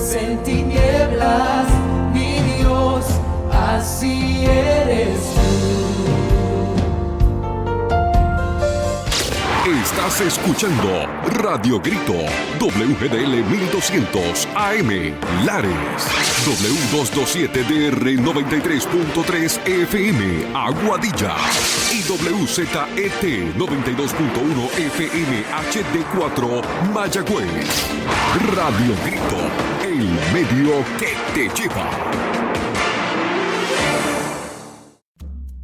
vives en tinieblas, mi Dios, así eres tú. Estás escuchando Radio Grito, WGDL 1200 AM, Lares, W227DR 93.3 FM, Aguadilla, y WZET 92.1 FM HD4, Mayagüez. Radio Grito, el medio que te lleva.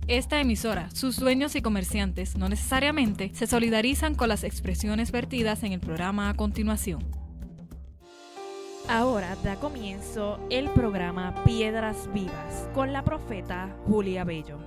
Esta emisora, sus dueños y comerciantes no necesariamente se solidarizan con las expresiones vertidas en el programa a continuación. Ahora da comienzo el programa Piedras Vivas con la profeta Julia Bello.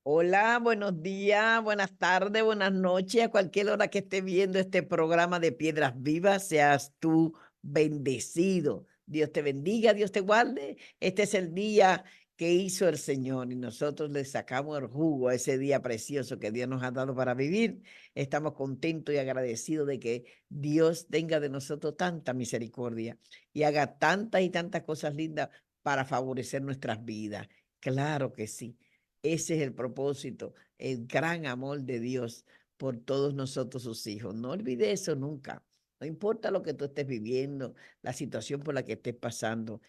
Hola, buenos días, buenas tardes, buenas noches, a cualquier hora que esté viendo este programa de Piedras Vivas, seas tú bendecido. Dios te bendiga, Dios te guarde. Este es el día que hizo el Señor y nosotros le sacamos el jugo a ese día precioso que Dios nos ha dado para vivir. Estamos contentos y agradecidos de que Dios tenga de nosotros tanta misericordia y haga tantas y tantas cosas lindas para favorecer nuestras vidas. Claro que sí. Ese es el propósito, el gran amor de Dios por todos nosotros sus hijos. No olvide eso nunca. No importa lo que tú estés viviendo, la situación por la que estés pasando,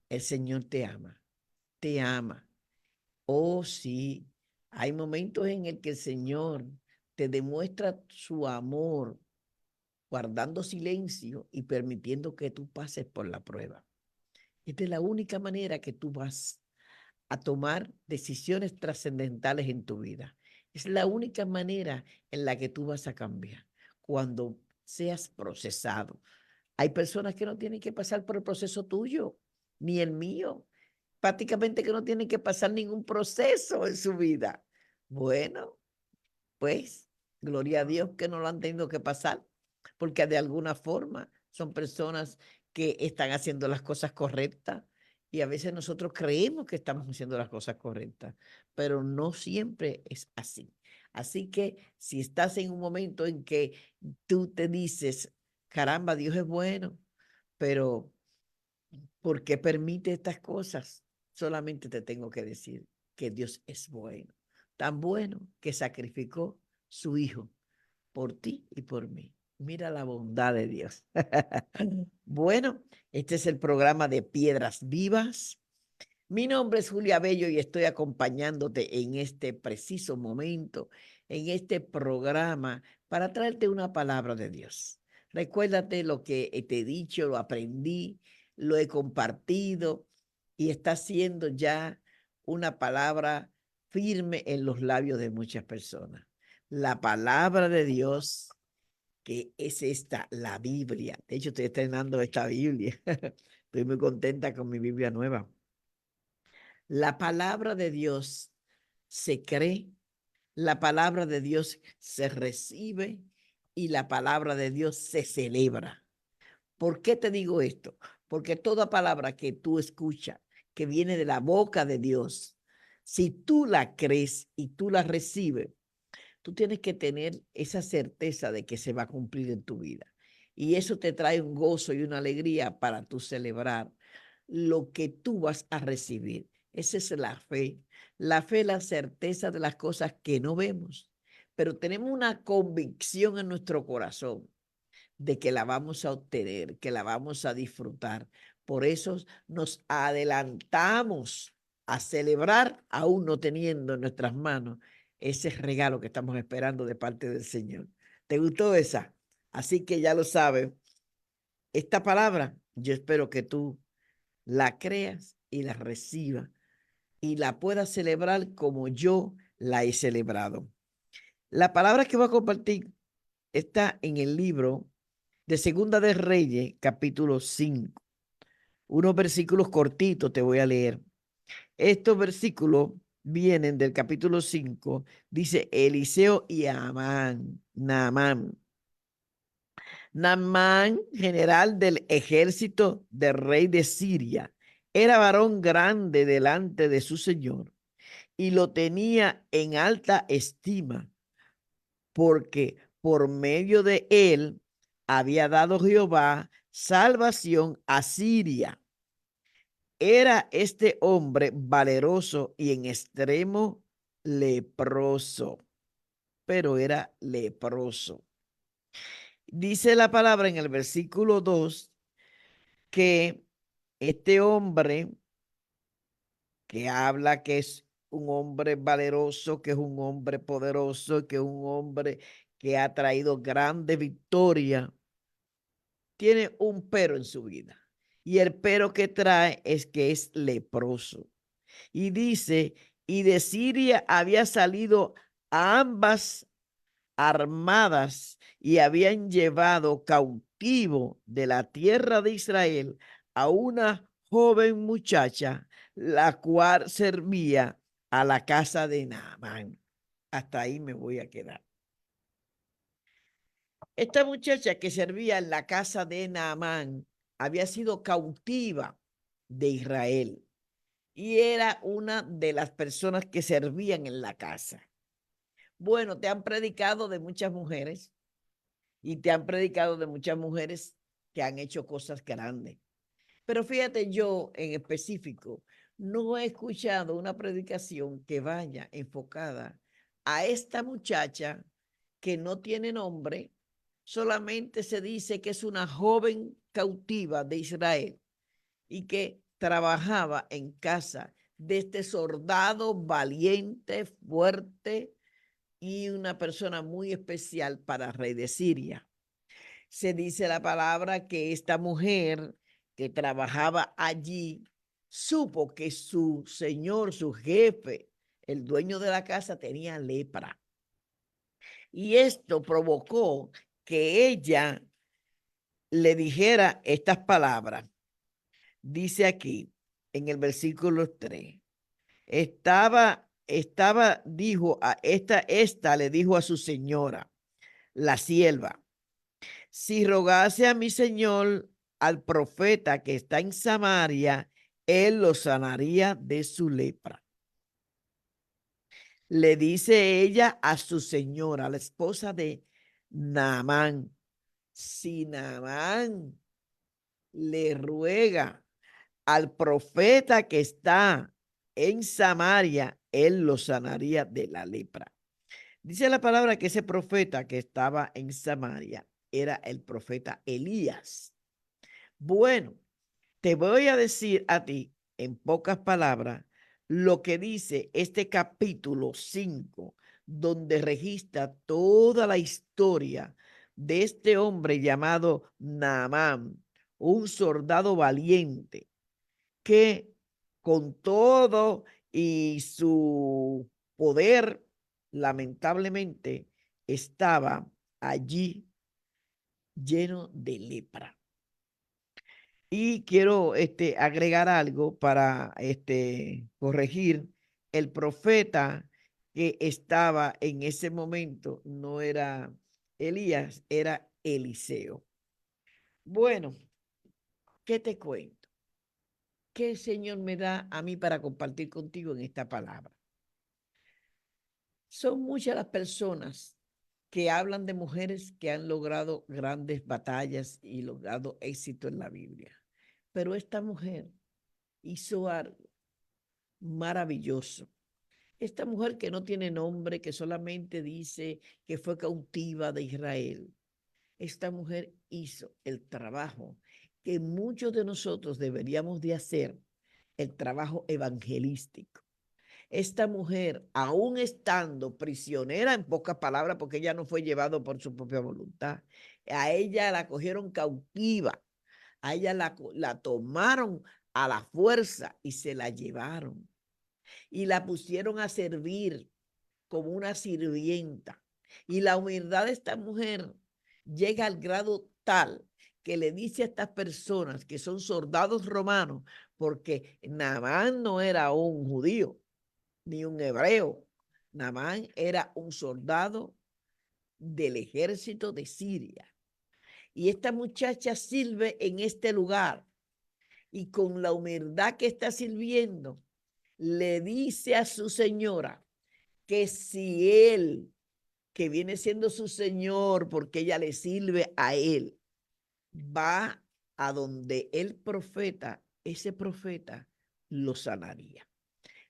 el Señor te ama, te ama. Oh, sí, hay momentos en el que el Señor te demuestra su amor, guardando silencio y permitiendo que tú pases por la prueba. Esta es la única manera que tú vas a tomar decisiones trascendentales en tu vida. Es la única manera en la que tú vas a cambiar cuando seas procesado. Hay personas que no tienen que pasar por el proceso tuyo, ni el mío. Prácticamente que no tienen que pasar ningún proceso en su vida. Bueno, pues, gloria a Dios que no lo han tenido que pasar, porque de alguna forma son personas que están haciendo las cosas correctas y a veces nosotros creemos que estamos haciendo las cosas correctas, pero no siempre es así. Así que si estás en un momento en que tú te dices, caramba, Dios es bueno, pero ¿por qué permite estas cosas? Solamente te tengo que decir que Dios es bueno, tan bueno que sacrificó su hijo por ti y por mí. Mira la bondad de Dios. Bueno, este es el programa de Piedras Vivas. Mi nombre es Julia Bello y estoy acompañándote en este preciso momento, en este programa, para traerte una palabra de Dios. Recuérdate lo que te he dicho, lo aprendí, lo he compartido y está siendo ya una palabra firme en los labios de muchas personas. La palabra de Dios, que es esta, la Biblia. De hecho, estoy estrenando esta Biblia. Estoy muy contenta con mi Biblia nueva. La palabra de Dios se cree, la palabra de Dios se recibe y la palabra de Dios se celebra. ¿Por qué te digo esto? Porque toda palabra que tú escuchas, que viene de la boca de Dios, si tú la crees y tú la recibes, tú tienes que tener esa certeza de que se va a cumplir en tu vida. Y eso te trae un gozo y una alegría para tú celebrar lo que tú vas a recibir. Esa es la fe. La fe es la certeza de las cosas que no vemos, pero tenemos una convicción en nuestro corazón de que la vamos a obtener, que la vamos a disfrutar. Por eso nos adelantamos a celebrar, aún no teniendo en nuestras manos ese regalo que estamos esperando de parte del Señor. ¿Te gustó esa? Así que ya lo sabes. Esta palabra, yo espero que tú la creas y la recibas y la puedas celebrar como yo la he celebrado. La palabra que voy a compartir está en el libro de Segunda de Reyes, capítulo 5. Unos versículos cortitos te voy a leer. Estos versículos vienen del capítulo 5. Dice Eliseo y Naamán. Naamán, general del ejército del rey de Siria, era varón grande delante de su señor y lo tenía en alta estima, porque por medio de él había dado Jehová salvación a Siria. Era este hombre valeroso y en extremo leproso, pero era leproso. Dice la palabra en el versículo 2 que este hombre que habla que es un hombre valeroso, que es un hombre poderoso, que es un hombre que ha traído grande victoria, tiene un pero en su vida. Y el pero que trae es que es leproso. Y dice, y de Siria había salido a ambas armadas y habían llevado cautivo de la tierra de Israel a una joven muchacha, la cual servía a la casa de Naamán. Hasta ahí me voy a quedar. Esta muchacha que servía en la casa de Naamán había sido cautiva de Israel y era una de las personas que servían en la casa. Bueno, te han predicado de muchas mujeres y te han predicado de muchas mujeres que han hecho cosas grandes. Pero fíjate, yo en específico no he escuchado una predicación que vaya enfocada a esta muchacha que no tiene nombre, solamente se dice que es una joven cautiva de Israel y que trabajaba en casa de este soldado valiente, fuerte y una persona muy especial para el rey de Siria. Se dice la palabra que esta mujer que trabajaba allí supo que su señor, su jefe, el dueño de la casa, tenía lepra. Y esto provocó que ella le dijera estas palabras. Dice aquí en el versículo 3, dijo a esta le dijo a su señora, la sierva, si rogase a mi señor al profeta que está en Samaria, él lo sanaría de su lepra. Le dice ella a su señora, la esposa de Naamán, si Naamán le ruega al profeta que está en Samaria, él lo sanaría de la lepra. Dice la palabra que ese profeta que estaba en Samaria era el profeta Elías. Bueno, te voy a decir a ti, en pocas palabras, lo que dice este capítulo 5, donde registra toda la historia de este hombre llamado Naamán, un soldado valiente que con todo y su poder, lamentablemente, estaba allí lleno de lepra. Y quiero agregar algo para corregir. El profeta que estaba en ese momento no era Elías, era Eliseo. Bueno, ¿qué te cuento? ¿Qué el Señor me da a mí para compartir contigo en esta palabra? Son muchas las personas que hablan de mujeres que han logrado grandes batallas y logrado éxito en la Biblia. Pero esta mujer hizo algo maravilloso. Esta mujer que no tiene nombre, que solamente dice que fue cautiva de Israel. Esta mujer hizo el trabajo que muchos de nosotros deberíamos de hacer, el trabajo evangelístico. Esta mujer, aún estando prisionera, en pocas palabras, porque ella no fue llevada por su propia voluntad, a ella la cogieron cautiva, a ella la tomaron a la fuerza y se la llevaron y la pusieron a servir como una sirvienta. Y la humildad de esta mujer llega al grado tal que le dice a estas personas que son soldados romanos, porque Naamán no era un judío ni un hebreo, Naamán era un soldado del ejército de Siria. Y esta muchacha sirve en este lugar y con la humildad que está sirviendo, le dice a su señora que si él, que viene siendo su señor porque ella le sirve a él, va a donde el profeta, ese profeta lo sanaría.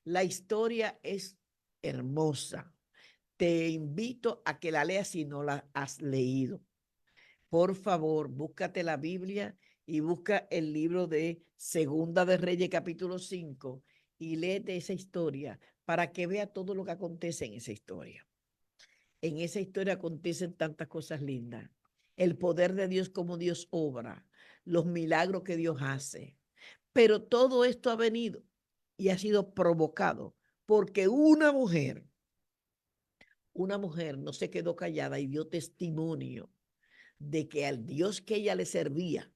La historia es hermosa. Te invito a que la leas si no la has leído. Por favor, búscate la Biblia y busca el libro de Segunda de Reyes, capítulo 5, y léete esa historia para que vea todo lo que acontece en esa historia. En esa historia acontecen tantas cosas lindas. El poder de Dios, como Dios obra, los milagros que Dios hace. Pero todo esto ha venido y ha sido provocado porque una mujer no se quedó callada y dio testimonio de que al Dios que ella le servía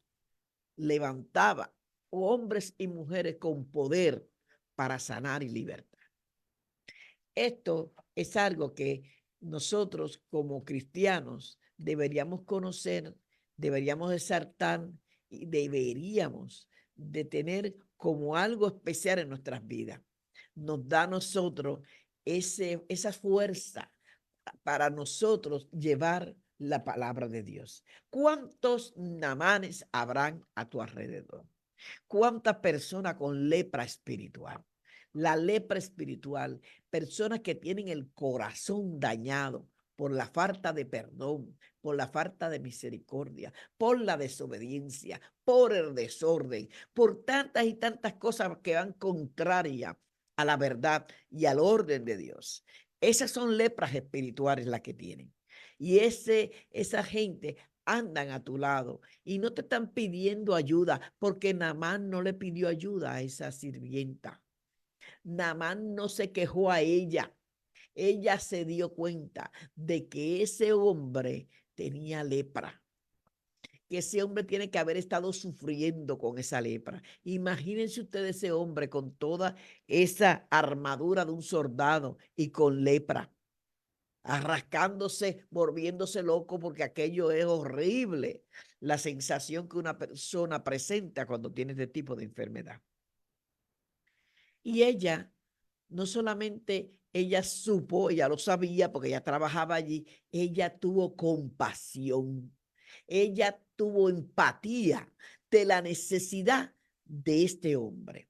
levantaba hombres y mujeres con poder para sanar y libertar. Esto es algo que nosotros como cristianos deberíamos conocer, deberíamos exaltar y deberíamos de tener como algo especial en nuestras vidas. Nos da a nosotros esa fuerza para nosotros llevar la palabra de Dios. ¿Cuántos Namanes habrán a tu alrededor? ¿Cuántas personas con lepra espiritual? La lepra espiritual, personas que tienen el corazón dañado por la falta de perdón, por la falta de misericordia, por la desobediencia, por el desorden, por tantas y tantas cosas que van contrarias a la verdad y al orden de Dios. Esas son lepras espirituales las que tienen. Y esa gente andan a tu lado y no te están pidiendo ayuda, porque Naamán no le pidió ayuda a esa sirvienta. Naamán no se quejó a ella. Ella se dio cuenta de que ese hombre tenía lepra, que ese hombre tiene que haber estado sufriendo con esa lepra. Imagínense ustedes ese hombre con toda esa armadura de un soldado y con lepra, arrascándose, volviéndose loco, porque aquello es horrible, la sensación que una persona presenta cuando tiene este tipo de enfermedad. Y ella, no solamente ella supo, ella lo sabía porque ella trabajaba allí, ella tuvo compasión, ella tuvo empatía de la necesidad de este hombre.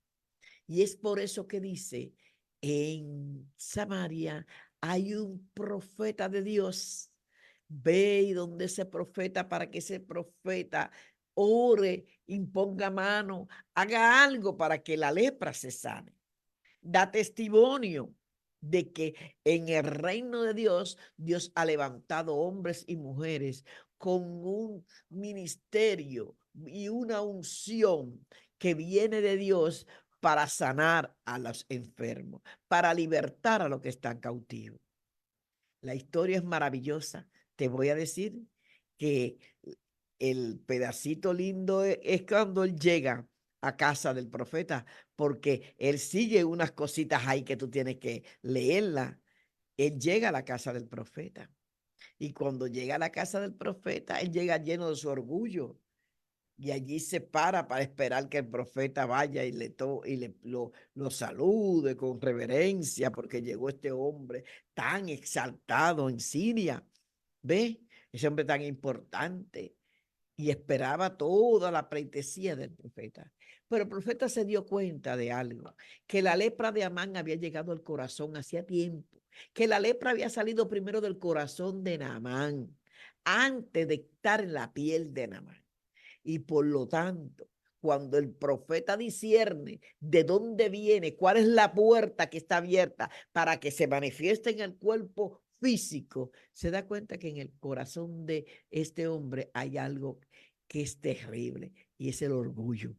Y es por eso que dice, en Samaria hay un profeta de Dios. Ve y donde ese profeta, para que ese profeta ore, imponga mano, haga algo para que la lepra se sane. Da testimonio de que en el reino de Dios, Dios ha levantado hombres y mujeres con un ministerio y una unción que viene de Dios para sanar a los enfermos, para libertar a los que están cautivos. La historia es maravillosa. Te voy a decir que el pedacito lindo es cuando él llega a casa del profeta, porque él sigue unas cositas ahí que tú tienes que leerla. Él llega a la casa del profeta, y cuando llega a la casa del profeta, él llega lleno de su orgullo, y allí se para esperar que el profeta vaya y lo salude con reverencia, porque llegó este hombre tan exaltado en Siria. ¿Ve? Ese hombre tan importante. Y esperaba toda la pleitesía del profeta. Pero el profeta se dio cuenta de algo, que la lepra de Amán había llegado al corazón hacía tiempo, que la lepra había salido primero del corazón de Naamán, antes de estar en la piel de Naamán. Y por lo tanto, cuando el profeta discierne de dónde viene, cuál es la puerta que está abierta para que se manifieste en el cuerpo físico, se da cuenta que en el corazón de este hombre hay algo que es terrible, y es el orgullo.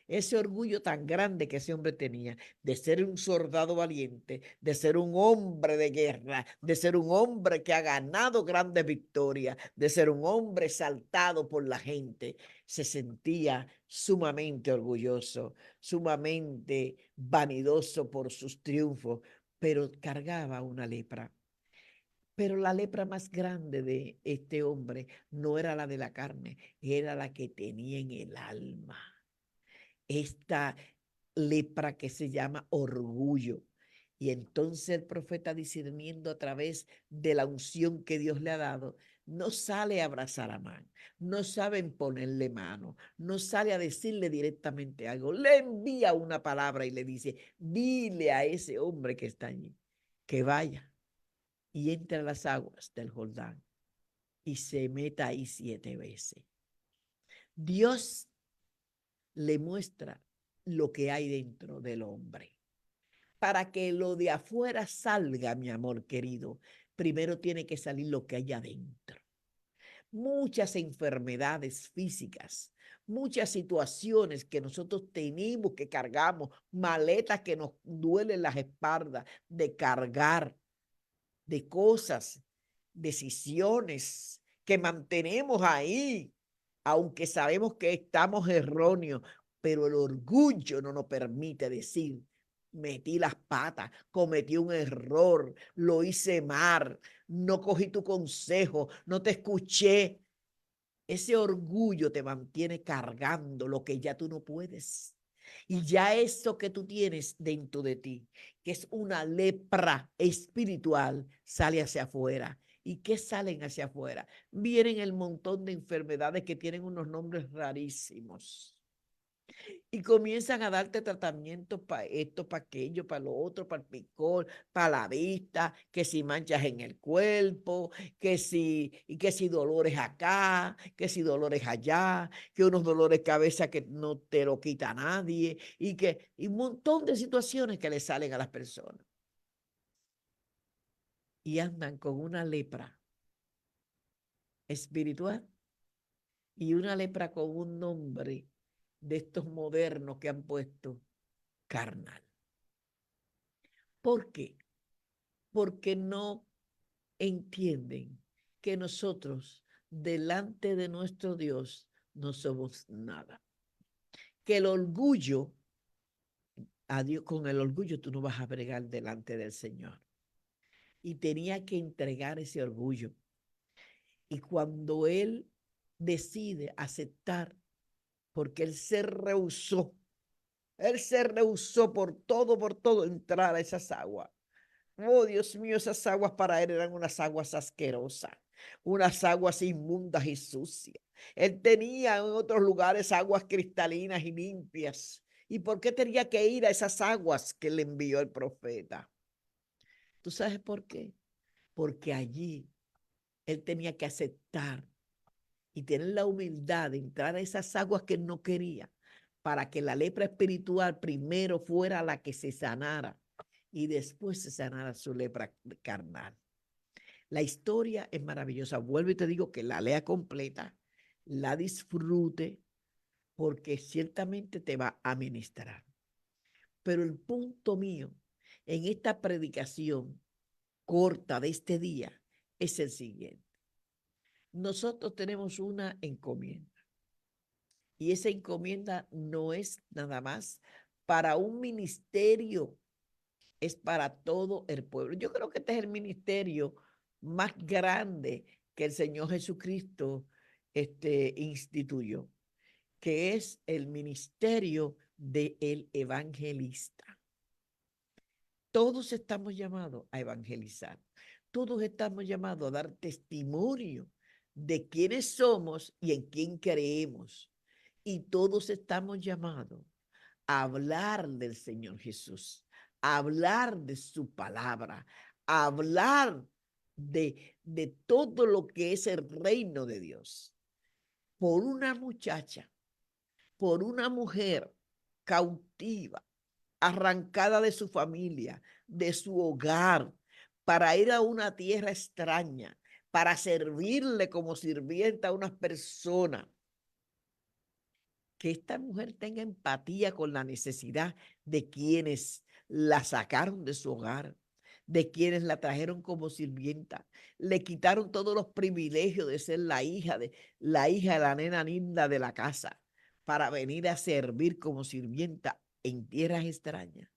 Ese orgullo tan grande que ese hombre tenía de ser un soldado valiente, de ser un hombre de guerra, de ser un hombre que ha ganado grandes victorias, de ser un hombre exaltado por la gente, se sentía sumamente orgulloso, sumamente vanidoso por sus triunfos, pero cargaba una lepra. Pero la lepra más grande de este hombre no era la de la carne, era la que tenía en el alma. Esta lepra que se llama orgullo. Y entonces el profeta, discerniendo a través de la unción que Dios le ha dado, no sale a abrazar a Amán, no saben ponerle mano, no sale a decirle directamente algo, le envía una palabra y le dice, dile a ese hombre que está allí que vaya y entre a las aguas del Jordán y se meta ahí 7 veces. Dios le muestra lo que hay dentro del hombre. Para que lo de afuera salga, mi amor querido, primero tiene que salir lo que hay adentro. Muchas enfermedades físicas, muchas situaciones que nosotros tenemos que cargamos, maletas que nos duelen las espaldas de cargar, de cosas, decisiones que mantenemos ahí, aunque sabemos que estamos erróneos, pero el orgullo no nos permite decir, metí las patas, cometí un error, lo hice mal, no cogí tu consejo, no te escuché. Ese orgullo te mantiene cargando lo que ya tú no puedes. Y ya eso que tú tienes dentro de ti, que es una lepra espiritual, sale hacia afuera. ¿Y qué salen hacia afuera? Vienen el montón de enfermedades que tienen unos nombres rarísimos. Y comienzan a darte tratamientos para esto, para aquello, para lo otro, para el picor, para la vista, que si manchas en el cuerpo, que si dolores acá, que si dolores allá, que unos dolores de cabeza que no te lo quita nadie, y un montón de situaciones que le salen a las personas. Y andan con una lepra espiritual y una lepra con un nombre de estos modernos que han puesto carnal. ¿Por qué? Porque no entienden que nosotros delante de nuestro Dios no somos nada. Que el orgullo, a Dios, con el orgullo tú no vas a bregar delante del Señor. Y tenía que entregar ese orgullo. Y cuando él decide aceptar, porque él se rehusó por todo entrar a esas aguas. Oh, Dios mío, esas aguas para él eran unas aguas asquerosas, unas aguas inmundas y sucias. Él tenía en otros lugares aguas cristalinas y limpias. ¿Y por qué tenía que ir a esas aguas que le envió el profeta? ¿Tú sabes por qué? Porque allí él tenía que aceptar y tener la humildad de entrar a esas aguas que él no quería, para que la lepra espiritual primero fuera la que se sanara y después se sanara su lepra carnal. La historia es maravillosa. Vuelvo y te digo que la lea completa, la disfrute, porque ciertamente te va a ministrar. Pero el punto mío en esta predicación corta de este día es el siguiente. Nosotros tenemos una encomienda. Y esa encomienda no es nada más para un ministerio, es para todo el pueblo. Yo creo que este es el ministerio más grande que el Señor Jesucristo instituyó, que es el ministerio del evangelista. Todos estamos llamados a evangelizar. Todos estamos llamados a dar testimonio de quiénes somos y en quién creemos. Y todos estamos llamados a hablar del Señor Jesús, a hablar de su palabra, a hablar de todo lo que es el reino de Dios. Por una muchacha, por una mujer cautiva, arrancada de su familia, de su hogar, para ir a una tierra extraña, para servirle como sirvienta a unas personas. Que esta mujer tenga empatía con la necesidad de quienes la sacaron de su hogar, de quienes la trajeron como sirvienta, le quitaron todos los privilegios de ser la hija de la nena linda de la casa, para venir a servir como sirvienta en tierras extrañas.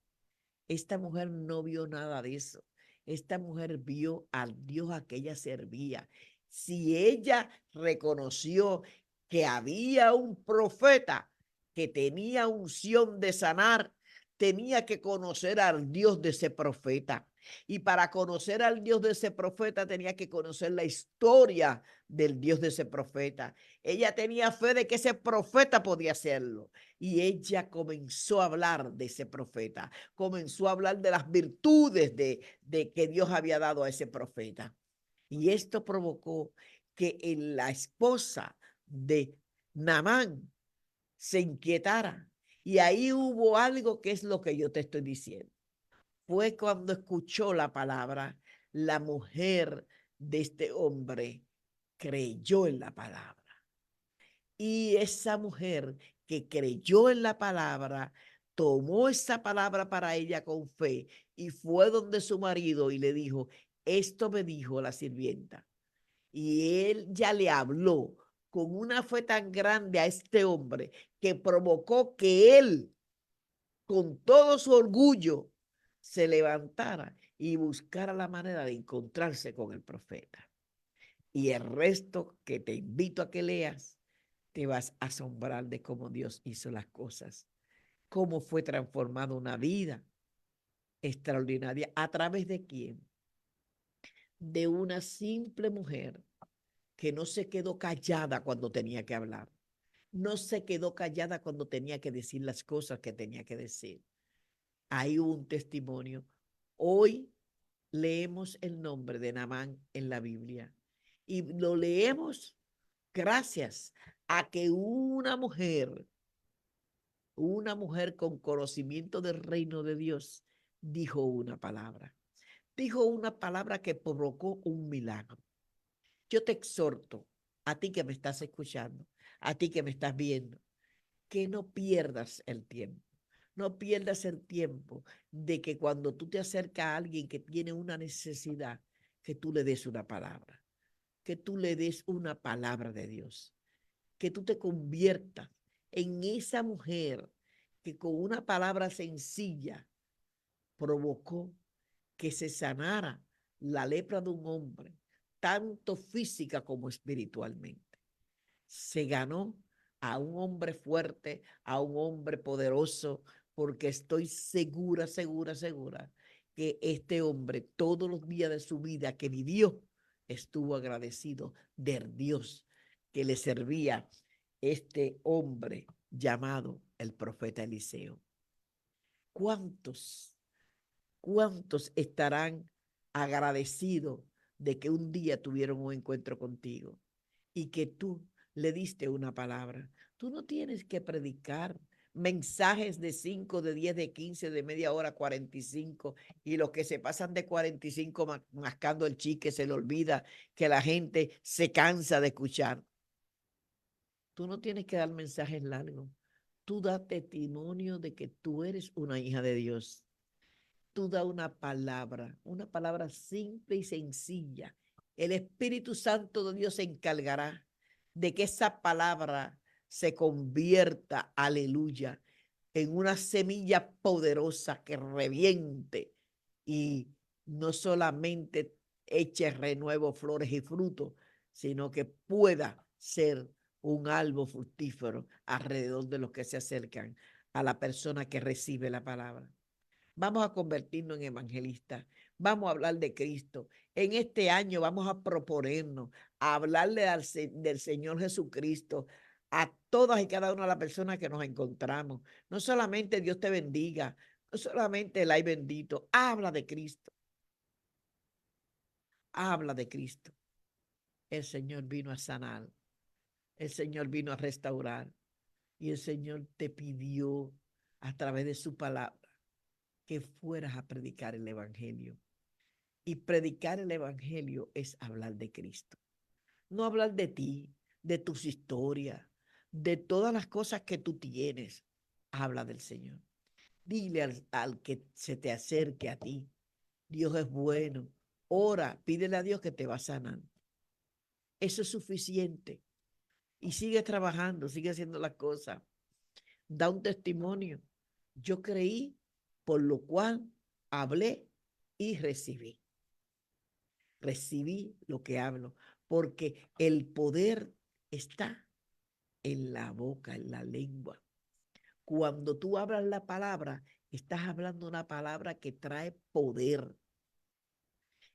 Esta mujer no vio nada de eso. Esta mujer vio al Dios a que ella servía. Si ella reconoció que había un profeta que tenía unción de sanar, tenía que conocer al Dios de ese profeta. Y para conocer al Dios de ese profeta tenía que conocer la historia del Dios de ese profeta. Ella tenía fe de que ese profeta podía hacerlo. Y ella comenzó a hablar de ese profeta. Comenzó a hablar de las virtudes de que Dios había dado a ese profeta. Y esto provocó que la esposa de Naamán se inquietara. Y ahí hubo algo que es lo que yo te estoy diciendo. Fue cuando escuchó la palabra, la mujer de este hombre creyó en la palabra. Y esa mujer que creyó en la palabra, tomó esa palabra para ella con fe y fue donde su marido y le dijo, esto me dijo la sirvienta. Y él ya le habló con una fe tan grande a este hombre que provocó que él, con todo su orgullo, se levantara y buscara la manera de encontrarse con el profeta. Y el resto que te invito a que leas, te vas a asombrar de cómo Dios hizo las cosas, cómo fue transformada una vida extraordinaria. ¿A través de quién? De una simple mujer que no se quedó callada cuando tenía que hablar. No se quedó callada cuando tenía que decir las cosas que tenía que decir. Hay un testimonio. Hoy leemos el nombre de Naamán en la Biblia y lo leemos gracias a que una mujer con conocimiento del reino de Dios, dijo una palabra. Dijo una palabra que provocó un milagro. Yo te exhorto, a ti que me estás escuchando, a ti que me estás viendo, que no pierdas el tiempo. No pierdas el tiempo de que cuando tú te acercas a alguien que tiene una necesidad, que tú le des una palabra, que tú le des una palabra de Dios, que tú te conviertas en esa mujer que con una palabra sencilla provocó que se sanara la lepra de un hombre, tanto física como espiritualmente. Se ganó a un hombre fuerte, a un hombre poderoso, porque estoy segura, segura, segura que este hombre todos los días de su vida que vivió estuvo agradecido del Dios que le servía este hombre llamado el profeta Eliseo. ¿Cuántos, cuántos estarán agradecidos de que un día tuvieron un encuentro contigo y que tú le diste una palabra? Tú no tienes que predicar mensajes de 5, de 10, de 15, de media hora, 45, y los que se pasan de 45 mascando el chique, se le olvida que la gente se cansa de escuchar. Tú no tienes que dar mensajes largos. Tú da testimonio de que tú eres una hija de Dios. Tú da una palabra simple y sencilla. El Espíritu Santo de Dios se encargará de que esa palabra se convierta, aleluya, en una semilla poderosa que reviente y no solamente eche renuevo, flores y frutos, sino que pueda ser un árbol fructífero alrededor de los que se acercan a la persona que recibe la palabra. Vamos a convertirnos en evangelistas. Vamos a hablar de Cristo. En este año vamos a proponernos a hablarle del Señor Jesucristo a todas y cada una de las personas que nos encontramos. No solamente Dios te bendiga, no solamente el ay bendito. Habla de Cristo. Habla de Cristo. El Señor vino a sanar. El Señor vino a restaurar. Y el Señor te pidió a través de su palabra que fueras a predicar el evangelio. Y predicar el evangelio es hablar de Cristo. No hablar de ti, de tus historias, de todas las cosas que tú tienes. Habla del Señor. Dile al que se te acerque a ti, Dios es bueno. Ora, pídele a Dios que te va a sanar. Eso es suficiente. Y sigue trabajando, sigue haciendo las cosas. Da un testimonio. Yo creí, por lo cual hablé y recibí. Recibí lo que hablo, porque el poder está en la boca, en la lengua. Cuando tú hablas la palabra, estás hablando una palabra que trae poder.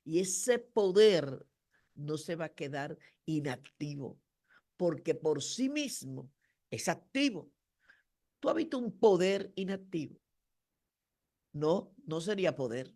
Y ese poder no se va a quedar inactivo, porque por sí mismo es activo. ¿Tú has visto un poder inactivo? No, no sería poder.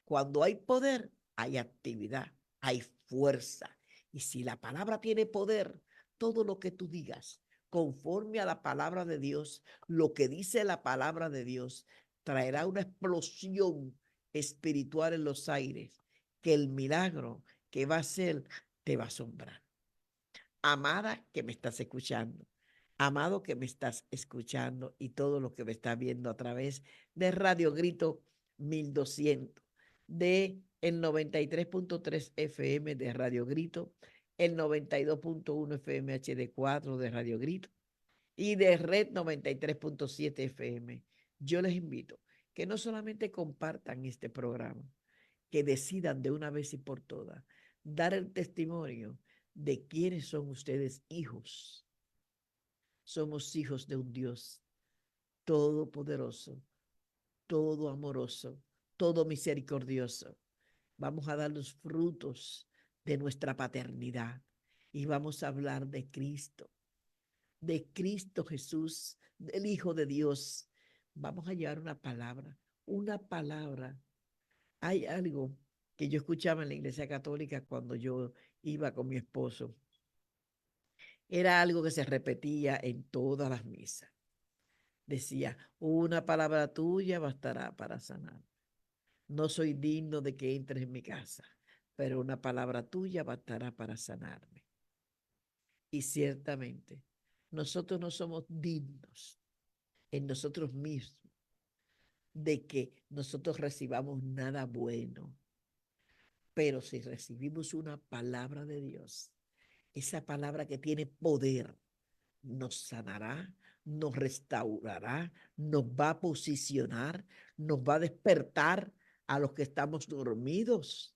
Cuando hay poder, hay actividad, hay fuerza. Y si la palabra tiene poder, todo lo que tú digas, conforme a la palabra de Dios, lo que dice la palabra de Dios, traerá una explosión espiritual en los aires, que el milagro que va a ser te va a asombrar. Amada que me estás escuchando, amado que me estás escuchando y todo lo que me está viendo a través de Radio Grito 1200, de el 93.3 FM de Radio Grito, el 92.1 FM HD4 de Radio Grito y de Red 93.7 FM. Yo les invito que no solamente compartan este programa, que decidan de una vez y por todas dar el testimonio de quiénes son ustedes hijos. Somos hijos de un Dios todopoderoso, todo amoroso, todo misericordioso. Vamos a dar los frutos de nuestra paternidad y vamos a hablar de Cristo Jesús, del Hijo de Dios. Vamos a llevar una palabra. Hay algo que yo escuchaba en la Iglesia Católica cuando yo iba con mi esposo. Era algo que se repetía en todas las misas. Decía, una palabra tuya bastará para sanar. No soy digno de que entres en mi casa, pero una palabra tuya bastará para sanarme. Y ciertamente, nosotros no somos dignos en nosotros mismos de que nosotros recibamos nada bueno. Pero si recibimos una palabra de Dios, esa palabra que tiene poder, nos sanará, nos restaurará, nos va a posicionar, nos va a despertar a los que estamos dormidos,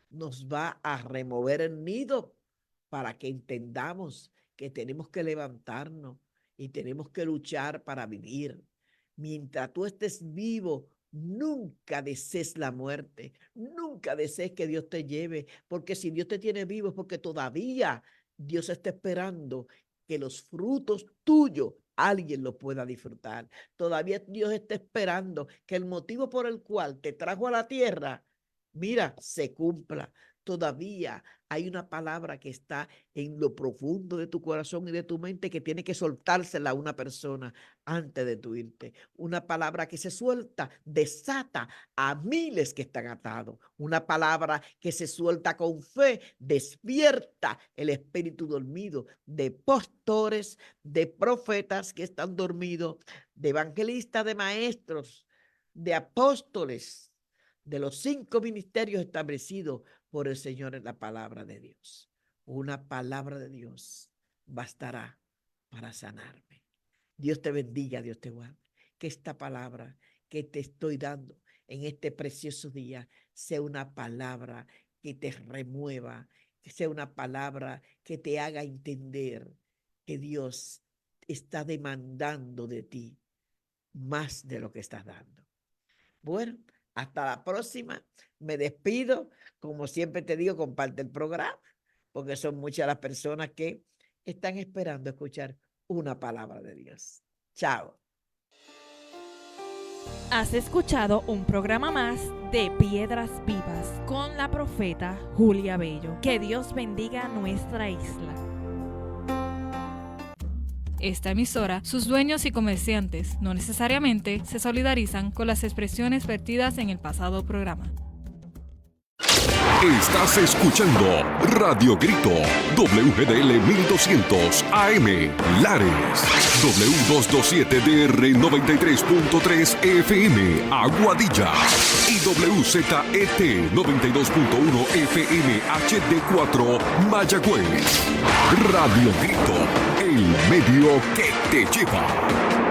nos va a remover el nido para que entendamos que tenemos que levantarnos y tenemos que luchar para vivir. Mientras tú estés vivo, nunca desees la muerte, nunca desees que Dios te lleve, porque si Dios te tiene vivo es porque todavía Dios está esperando que los frutos tuyos alguien los pueda disfrutar. Todavía Dios está esperando que el motivo por el cual te trajo a la tierra, mira, se cumpla. Todavía hay una palabra que está en lo profundo de tu corazón y de tu mente que tiene que soltársela a una persona antes de tu irte. Una palabra que se suelta, desata a miles que están atados. Una palabra que se suelta con fe, despierta el espíritu dormido de pastores, de profetas que están dormidos, de evangelistas, de maestros, de apóstoles, de los 5 ministerios establecidos por el Señor en la palabra de Dios. Una palabra de Dios bastará para sanarme. Dios te bendiga, Dios te guarde. Que esta palabra que te estoy dando en este precioso día sea una palabra que te remueva, que sea una palabra que te haga entender que Dios está demandando de ti más de lo que estás dando. Bueno, hasta la próxima. Me despido. Como siempre te digo, comparte el programa, porque son muchas las personas que están esperando escuchar una palabra de Dios. Chao. Has escuchado un programa más de Piedras Vivas con la profeta Julia Bello. Que Dios bendiga nuestra isla. Esta emisora, sus dueños y comerciantes no necesariamente se solidarizan con las expresiones vertidas en el pasado programa. Estás escuchando Radio Grito, WGDL 1200 AM, Lares, W227DR 93.3 FM, Aguadilla, y WZET 92.1 FM HD4, Mayagüez. Radio Grito, el medio que te lleva.